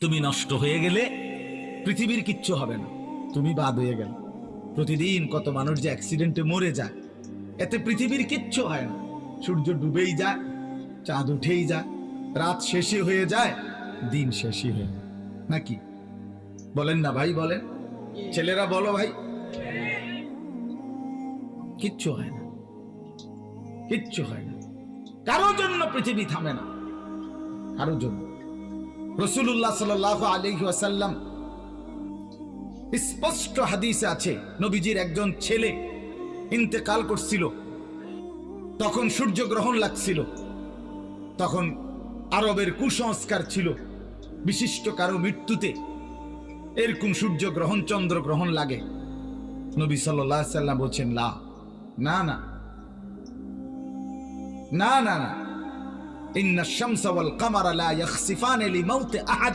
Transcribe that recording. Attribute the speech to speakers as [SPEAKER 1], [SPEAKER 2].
[SPEAKER 1] তুমি নষ্ট হয়ে গেলে পৃথিবীর কিচ্ছু হবে না, তুমি বাদ হয়ে গেল। প্রতিদিন কত মানুষ যে অ্যাক্সিডেন্টে মরে যায়, এতে পৃথিবীর কিচ্ছু হয় না। সূর্য ডুবেই যায়, চাঁদ উঠেই যায়, রাত শেষই হয়ে যায়, দিন শেষই হয়ে যায়, নাকি বলেন না ভাই? বলেন ছেলেরা, বলো ভাই। কিচ্ছু হয় না, কিচ্ছু হয় না। কারো জন্য পৃথিবী থামে না, কারো জন্য। রাসূলুল্লাহ সাল্লাল্লাহু আলাইহি ওয়াসাল্লাম স্পষ্ট হাদিসে আছে, নবীজির একজন ছেলে ইন্তেকাল করছিল, তখন সূর্যগ্রহণ লাগছিল। তখন আরবের কুসংস্কার ছিল, বিশিষ্ট কারো মৃত্যুতে এরকম সূর্যগ্রহণ চন্দ্রগ্রহণ লাগে। নবী সাল্লাল্লাহু আলাইহি ওয়াসাল্লাম বলছেন, না না না না না না, ইন্নাশ শামসা ওয়াল কামারা লা ইয়াখসিফান লিমাউতি আহাদ।